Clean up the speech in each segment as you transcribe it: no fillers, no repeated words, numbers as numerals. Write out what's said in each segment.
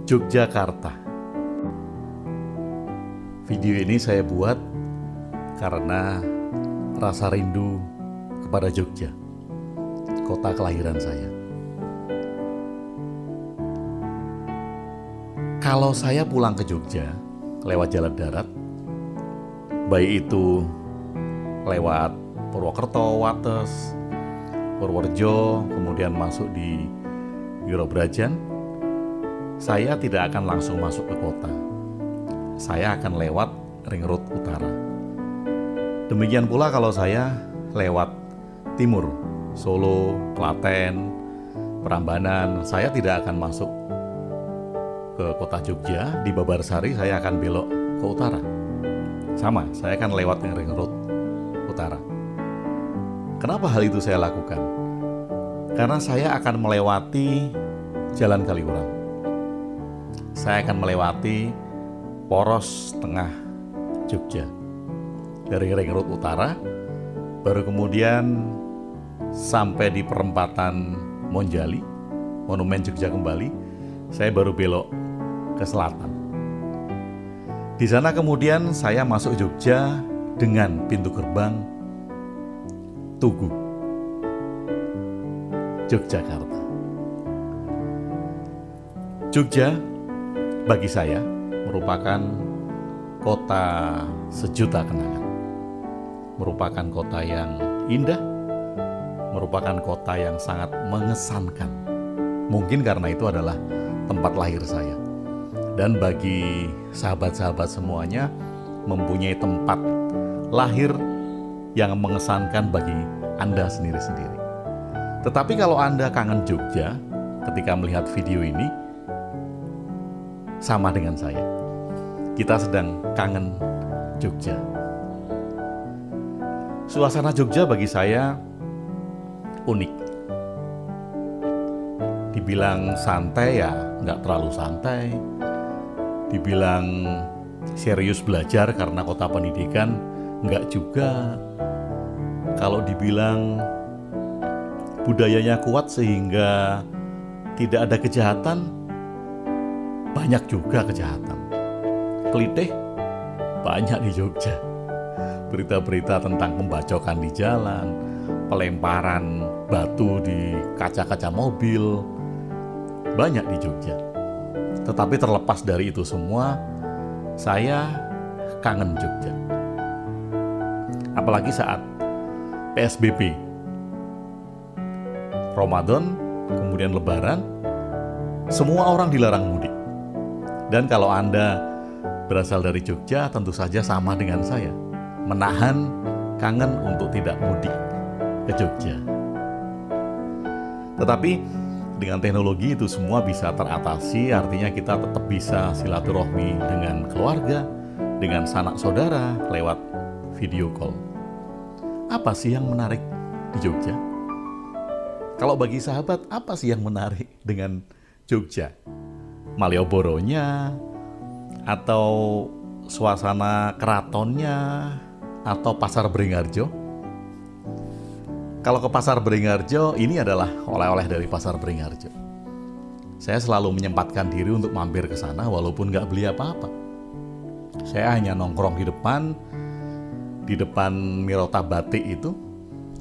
Yogyakarta. Video ini saya buat karena rasa rindu kepada Jogja, kota kelahiran saya. Kalau saya pulang ke Jogja lewat jalan darat, baik itu lewat Purwokerto, Wates, Purworejo, kemudian masuk di Wirobrajan, saya tidak akan langsung masuk ke kota. Saya akan lewat Ring Road Utara. Demikian pula kalau saya lewat timur, Solo, Klaten, Prambanan, saya tidak akan masuk ke kota Jogja. Di Babarsari saya akan belok ke utara. Sama, saya akan lewat Ring Road Utara. Kenapa hal itu saya lakukan? Karena saya akan melewati Jalan Kaliurang. Saya akan melewati poros tengah Jogja dari Ring Road Utara, baru kemudian sampai di perempatan Monjali, Monumen Jogja Kembali, saya baru belok ke selatan. Di sana kemudian saya masuk Jogja dengan pintu gerbang Tugu, Yogyakarta. Jogja bagi saya merupakan kota sejuta kenangan. Merupakan kota yang indah, merupakan kota yang sangat mengesankan. Mungkin karena itu adalah tempat lahir saya. Dan bagi sahabat-sahabat semuanya, mempunyai tempat lahir yang mengesankan bagi Anda sendiri-sendiri. Tetapi kalau Anda kangen Jogja ketika melihat video ini, sama dengan saya, kita sedang kangen Jogja. Suasana Jogja bagi saya unik. Dibilang santai ya nggak terlalu santai. Dibilang serius belajar karena kota pendidikan, nggak juga. Kalau dibilang budayanya kuat sehingga tidak ada kejahatan, banyak juga kejahatan. Kelitih banyak di Jogja. Berita-berita tentang pembacokan di jalan, pelemparan batu di kaca-kaca mobil, banyak di Jogja. Tetapi terlepas dari itu semua, saya kangen Jogja. Apalagi saat PSBB, Ramadan, kemudian Lebaran, semua orang dilarang mudik. Dan kalau Anda berasal dari Jogja, tentu saja sama dengan saya, menahan kangen untuk tidak mudik ke Jogja. Tetapi dengan teknologi itu semua bisa teratasi, artinya kita tetap bisa silaturahmi dengan keluarga, dengan sanak saudara lewat video call. Apa sih yang menarik di Jogja? Kalau bagi sahabat, apa sih yang menarik dengan Jogja? Malioboro-nya, atau suasana keratonnya, atau Pasar Beringharjo? Kalau ke Pasar Beringharjo, ini adalah oleh-oleh dari Pasar Beringharjo. Saya selalu menyempatkan diri untuk mampir ke sana walaupun nggak beli apa-apa. Saya hanya nongkrong di depan Mirota Batik itu,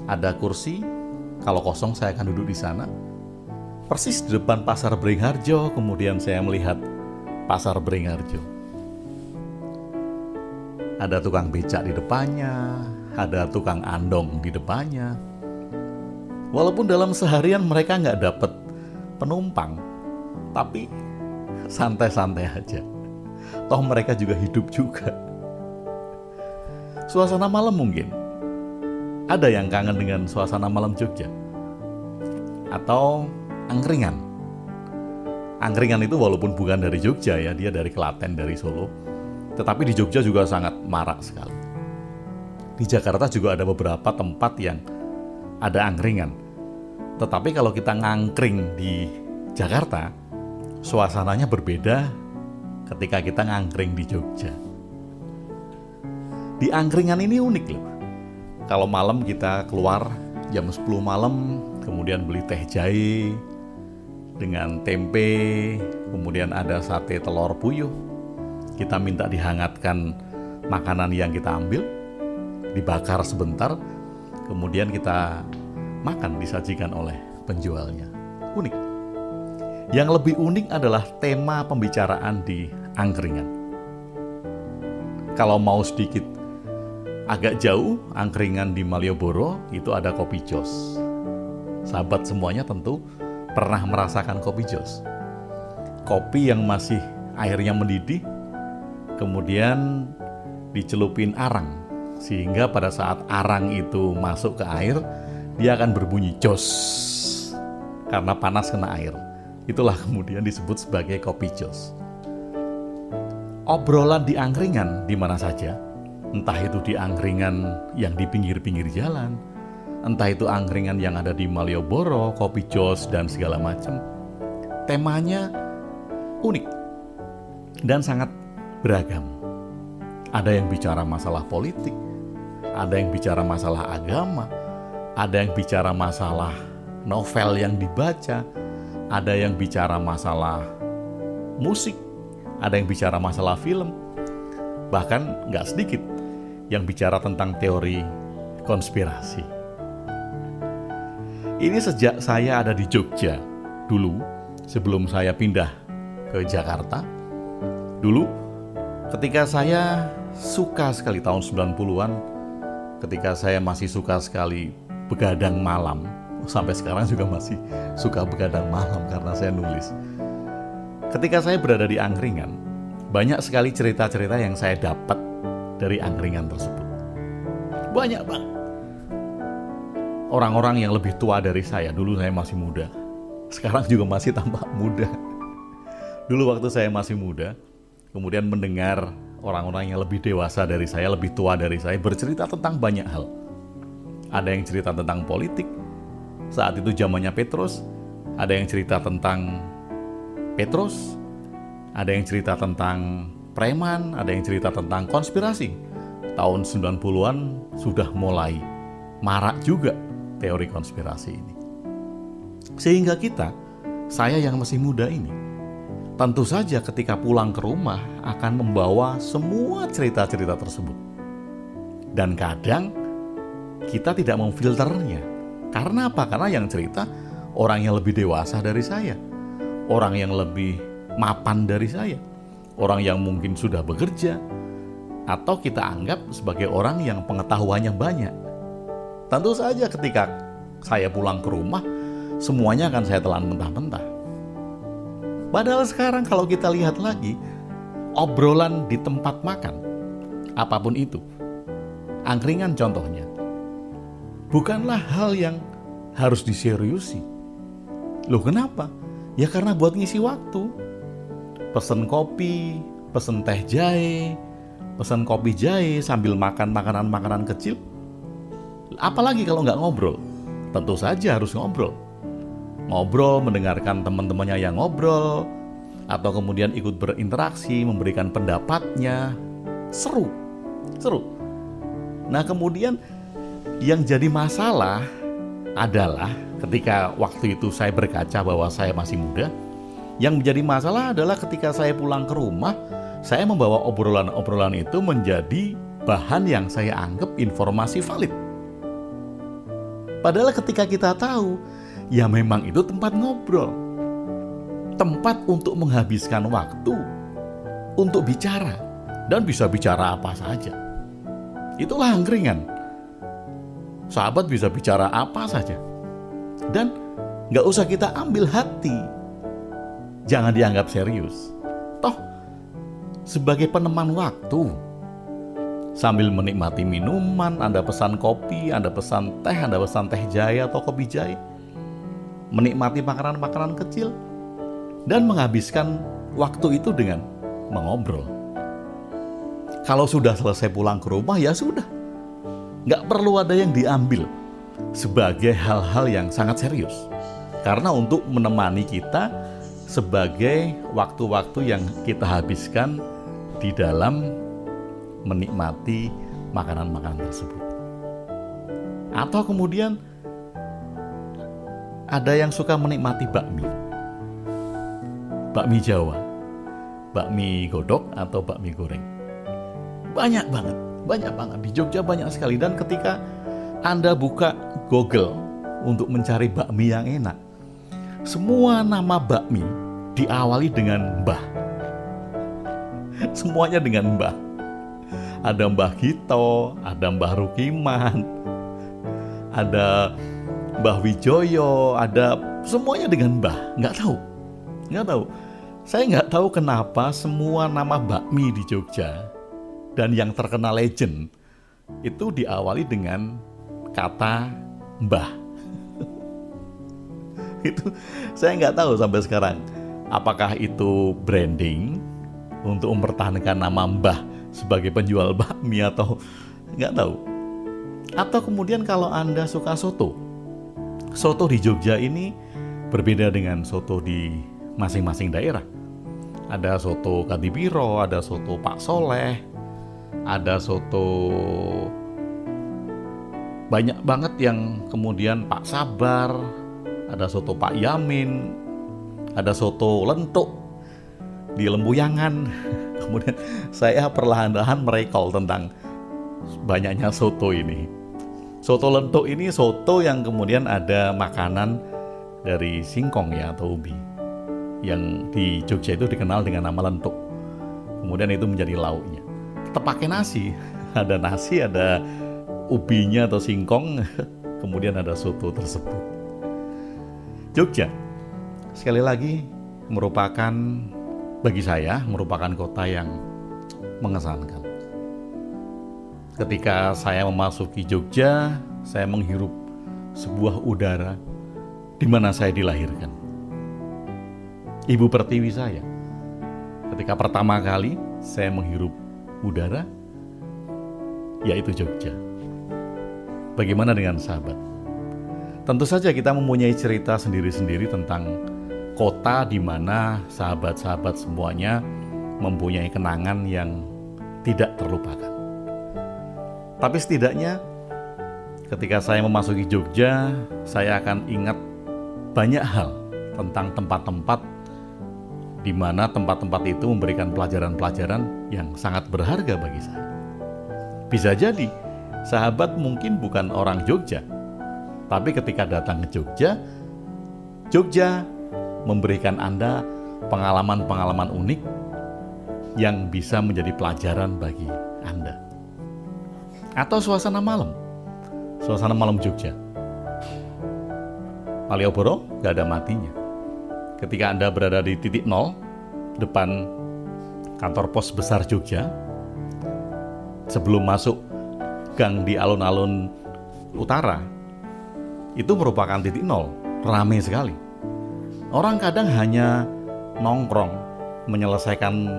ada kursi, kalau kosong saya akan duduk di sana. Persis di depan Pasar Beringharjo, kemudian saya melihat Pasar Beringharjo. Ada tukang becak di depannya, ada tukang andong di depannya. Walaupun dalam seharian mereka nggak dapat penumpang, tapi santai-santai aja. Toh mereka juga hidup juga. Suasana malam mungkin. Ada yang kangen dengan suasana malam Jogja? Atau angkringan. Angkringan itu walaupun bukan dari Jogja ya, dia dari Klaten, dari Solo. Tetapi di Jogja juga sangat marak sekali. Di Jakarta juga ada beberapa tempat yang ada angkringan. Tetapi kalau kita ngangkring di Jakarta, suasananya berbeda ketika kita ngangkring di Jogja. Di angkringan ini unik loh. Kalau malam kita keluar jam 10 malam, kemudian beli teh jahe, dengan tempe, kemudian ada sate telur puyuh. Kita minta dihangatkan makanan yang kita ambil, dibakar sebentar, kemudian kita makan, disajikan oleh penjualnya. Unik. Yang lebih unik adalah tema pembicaraan di angkringan. Kalau mau sedikit agak jauh, angkringan di Malioboro itu ada kopi jos. Sahabat semuanya tentu pernah merasakan kopi jos. Kopi yang masih airnya mendidih, kemudian dicelupin arang, sehingga pada saat arang itu masuk ke air, dia akan berbunyi jos karena panas kena air. Itulah kemudian disebut sebagai kopi jos. Obrolan di angkringan di mana saja, entah itu di angkringan yang di pinggir-pinggir jalan, entah itu angkringan yang ada di Malioboro, kopi jos dan segala macam, temanya unik dan sangat beragam. Ada yang bicara masalah politik, ada yang bicara masalah agama, ada yang bicara masalah novel yang dibaca, ada yang bicara masalah musik, ada yang bicara masalah film, bahkan nggak sedikit yang bicara tentang teori konspirasi. Ini sejak saya ada di Jogja dulu, sebelum saya pindah ke Jakarta. Dulu ketika saya suka sekali tahun 90-an, ketika saya masih suka sekali begadang malam, sampai sekarang juga masih suka begadang malam karena saya nulis. Ketika saya berada di angkringan, banyak sekali cerita-cerita yang saya dapat dari angkringan tersebut. Banyak banget. Orang-orang yang lebih tua dari saya, dulu saya masih muda, sekarang juga masih tampak muda. Dulu waktu saya masih muda, kemudian mendengar orang-orang yang lebih dewasa dari saya, lebih tua dari saya, bercerita tentang banyak hal. Ada yang cerita tentang politik, saat itu zamannya Petrus. Ada yang cerita tentang Petrus, ada yang cerita tentang preman, ada yang cerita tentang konspirasi. Tahun 90-an sudah mulai marak juga teori konspirasi ini. Sehingga saya yang masih muda ini, tentu saja ketika pulang ke rumah akan membawa semua cerita-cerita tersebut. Dan kadang kita tidak memfilternya. Karena apa? Karena yang cerita orang yang lebih dewasa dari saya, orang yang lebih mapan dari saya, orang yang mungkin sudah bekerja, atau kita anggap sebagai orang yang pengetahuannya banyak. Tentu saja ketika saya pulang ke rumah, semuanya akan saya telan mentah-mentah. Padahal sekarang kalau kita lihat lagi, obrolan di tempat makan, apapun itu, angkringan contohnya, bukanlah hal yang harus diseriusi. Loh kenapa? Ya karena buat ngisi waktu. Pesen kopi, pesen teh jahe, pesen kopi jahe sambil makan makanan-makanan kecil. Apalagi kalau nggak ngobrol? Tentu saja harus ngobrol. Ngobrol, mendengarkan teman-temannya yang ngobrol, atau kemudian ikut berinteraksi, memberikan pendapatnya. Seru. Nah kemudian yang jadi masalah adalah ketika waktu itu saya berkaca bahwa saya masih muda, yang menjadi masalah adalah ketika saya pulang ke rumah, saya membawa obrolan-obrolan itu menjadi bahan yang saya anggap informasi valid. Padahal ketika kita tahu, ya memang itu tempat ngobrol. Tempat untuk menghabiskan waktu, untuk bicara, dan bisa bicara apa saja. Itulah angkringan. Sahabat bisa bicara apa saja. Dan gak usah kita ambil hati. Jangan dianggap serius. Toh, sebagai peneman waktu, sambil menikmati minuman, Anda pesan kopi, Anda pesan teh, Anda pesan teh jahe atau kopi jahe, menikmati makanan-makanan kecil, dan menghabiskan waktu itu dengan mengobrol. Kalau sudah selesai pulang ke rumah, ya sudah. Nggak perlu ada yang diambil sebagai hal-hal yang sangat serius. Karena untuk menemani kita sebagai waktu-waktu yang kita habiskan di dalam menikmati makanan-makanan tersebut. Atau kemudian ada yang suka menikmati bakmi. bakmi Jawa, bakmi godok atau bakmi goreng. Banyak banget di Jogja, banyak sekali. Dan ketika Anda buka Google untuk mencari bakmi yang enak, semua nama bakmi diawali dengan Mbah. Semuanya dengan Mbah. Ada Mbah Gito, ada Mbah Rukiman, ada Mbah Wijoyo, ada semuanya dengan Mbah. Nggak tahu. Saya nggak tahu kenapa semua nama bakmi di Jogja dan yang terkenal legend itu diawali dengan kata Mbah. Itu saya nggak tahu sampai sekarang. Apakah itu branding untuk mempertahankan nama Mbah sebagai penjual bakmi atau nggak tahu. Atau kemudian kalau Anda suka soto di Jogja ini berbeda dengan soto di masing-masing daerah. Ada soto Kadipiro, ada soto Pak Soleh, ada soto banyak banget yang kemudian Pak Sabar, ada soto Pak Yamin, ada soto Lentuk di Lembuyangan. Kemudian saya perlahan-lahan merecall tentang banyaknya soto ini. Soto Lentuk ini soto yang kemudian ada makanan dari singkong ya atau ubi, yang di Jogja itu dikenal dengan nama lentuk. Kemudian itu menjadi lauknya. Tetap pakai nasi. Ada nasi, ada ubinya atau singkong, kemudian ada soto tersebut. Jogja, sekali lagi bagi saya merupakan kota yang mengesankan. Ketika saya memasuki Jogja, saya menghirup sebuah udara di mana saya dilahirkan. Ibu pertiwi saya, ketika pertama kali saya menghirup udara, yaitu Jogja. Bagaimana dengan sahabat? Tentu saja kita mempunyai cerita sendiri-sendiri tentang kota di mana sahabat-sahabat semuanya mempunyai kenangan yang tidak terlupakan. Tapi setidaknya ketika saya memasuki Jogja, saya akan ingat banyak hal tentang tempat-tempat di mana tempat-tempat itu memberikan pelajaran-pelajaran yang sangat berharga bagi saya. Bisa jadi sahabat mungkin bukan orang Jogja, tapi ketika datang ke Jogja memberikan Anda pengalaman-pengalaman unik yang bisa menjadi pelajaran bagi Anda. Atau suasana malam Jogja. Malioboro gak ada matinya. Ketika Anda berada di titik 0 depan kantor pos besar Jogja, sebelum masuk gang di alun-alun utara, itu merupakan titik 0, ramai sekali. Orang kadang hanya nongkrong, menyelesaikan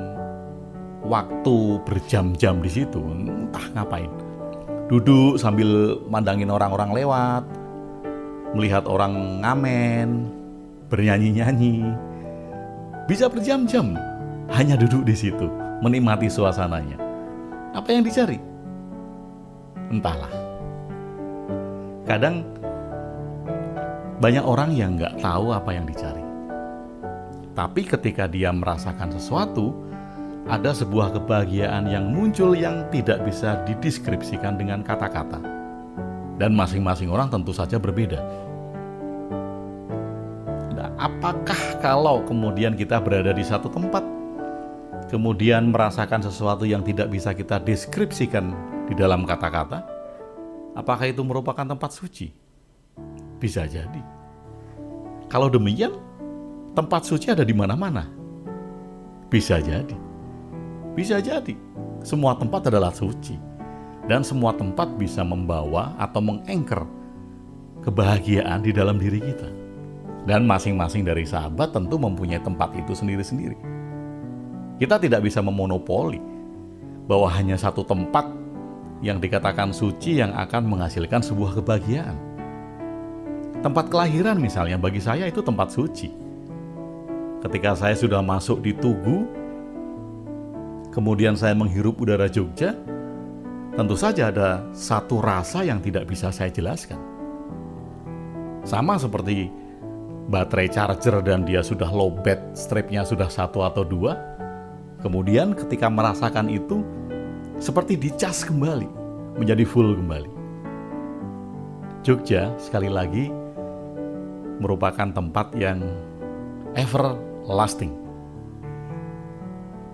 waktu berjam-jam di situ, entah ngapain. Duduk sambil mandangin orang-orang lewat, melihat orang ngamen, bernyanyi-nyanyi. Bisa berjam-jam hanya duduk di situ, menikmati suasananya. Apa yang dicari? Entahlah. Kadang banyak orang yang nggak tahu apa yang dicari. Tapi ketika dia merasakan sesuatu, ada sebuah kebahagiaan yang muncul yang tidak bisa dideskripsikan dengan kata-kata. Dan masing-masing orang tentu saja berbeda. Nah, apakah kalau kemudian kita berada di satu tempat, kemudian merasakan sesuatu yang tidak bisa kita deskripsikan di dalam kata-kata, apakah itu merupakan tempat suci? Bisa jadi. Kalau demikian, tempat suci ada di mana-mana. Bisa jadi. Bisa jadi. Semua tempat adalah suci. Dan semua tempat bisa membawa atau mengengker kebahagiaan di dalam diri kita. Dan masing-masing dari sahabat tentu mempunyai tempat itu sendiri-sendiri. Kita tidak bisa memonopoli bahwa hanya satu tempat yang dikatakan suci yang akan menghasilkan sebuah kebahagiaan. Tempat kelahiran misalnya, bagi saya itu tempat suci. Ketika saya sudah masuk di Tugu, kemudian saya menghirup udara Jogja, tentu saja ada satu rasa yang tidak bisa saya jelaskan. Sama seperti baterai charger dan dia sudah lowbat, stripnya sudah 1 atau 2. Kemudian ketika merasakan itu, seperti dicas kembali, menjadi full kembali. Jogja, sekali lagi, merupakan tempat yang everlasting.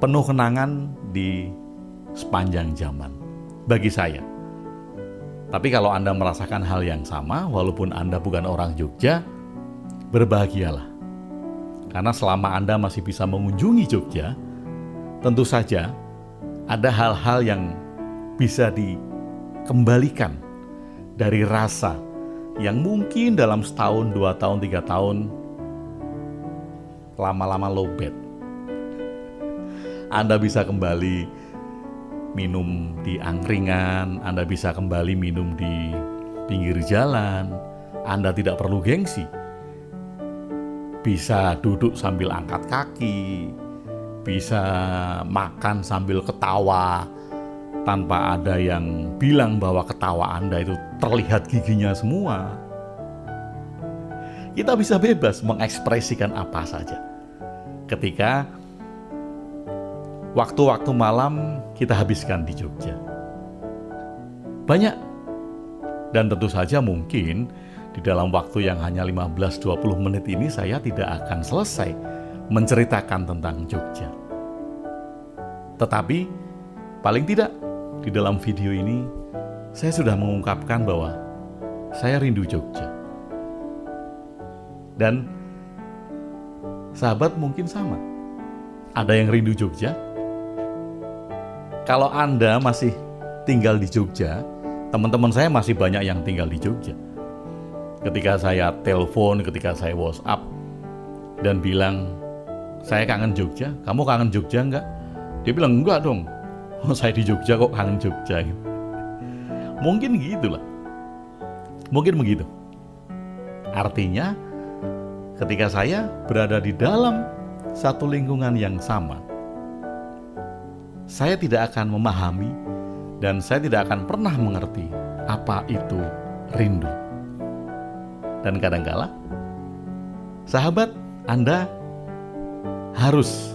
Penuh kenangan di sepanjang zaman, bagi saya. Tapi kalau Anda merasakan hal yang sama, walaupun Anda bukan orang Jogja, berbahagialah. Karena selama Anda masih bisa mengunjungi Jogja, tentu saja ada hal-hal yang bisa dikembalikan dari rasa yang mungkin dalam setahun, 2 tahun, 3 tahun lama-lama lowbat. Anda bisa kembali minum di angkringan, Anda bisa kembali minum di pinggir jalan, Anda tidak perlu gengsi. Bisa duduk sambil angkat kaki, bisa makan sambil ketawa, tanpa ada yang bilang bahwa ketawa Anda itu terlihat giginya semua. Kita bisa bebas mengekspresikan apa saja. Ketika waktu-waktu malam kita habiskan di Jogja. Banyak. Dan tentu saja mungkin di dalam waktu yang hanya 15-20 menit ini saya tidak akan selesai menceritakan tentang Jogja. Tetapi paling tidak di dalam video ini saya sudah mengungkapkan bahwa saya rindu Jogja. Dan sahabat mungkin sama. Ada yang rindu Jogja? Kalau Anda masih tinggal di Jogja, teman-teman saya masih banyak yang tinggal di Jogja. Ketika saya telepon, ketika saya WhatsApp, dan bilang, saya kangen Jogja, kamu kangen Jogja enggak? Dia bilang, enggak dong, saya di Jogja kok kangen Jogja. Mungkin gitulah. Mungkin begitu. Artinya, ketika saya berada di dalam satu lingkungan yang sama, saya tidak akan memahami dan saya tidak akan pernah mengerti apa itu rindu. Dan kadangkala, sahabat, Anda harus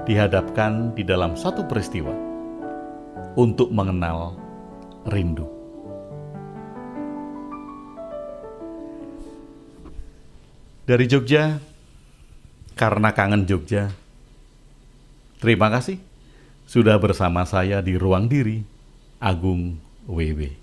dihadapkan di dalam satu peristiwa untuk mengenal rindu. Dari Jogja, karena kangen Jogja, terima kasih sudah bersama saya di Ruang Diri, Agung WW.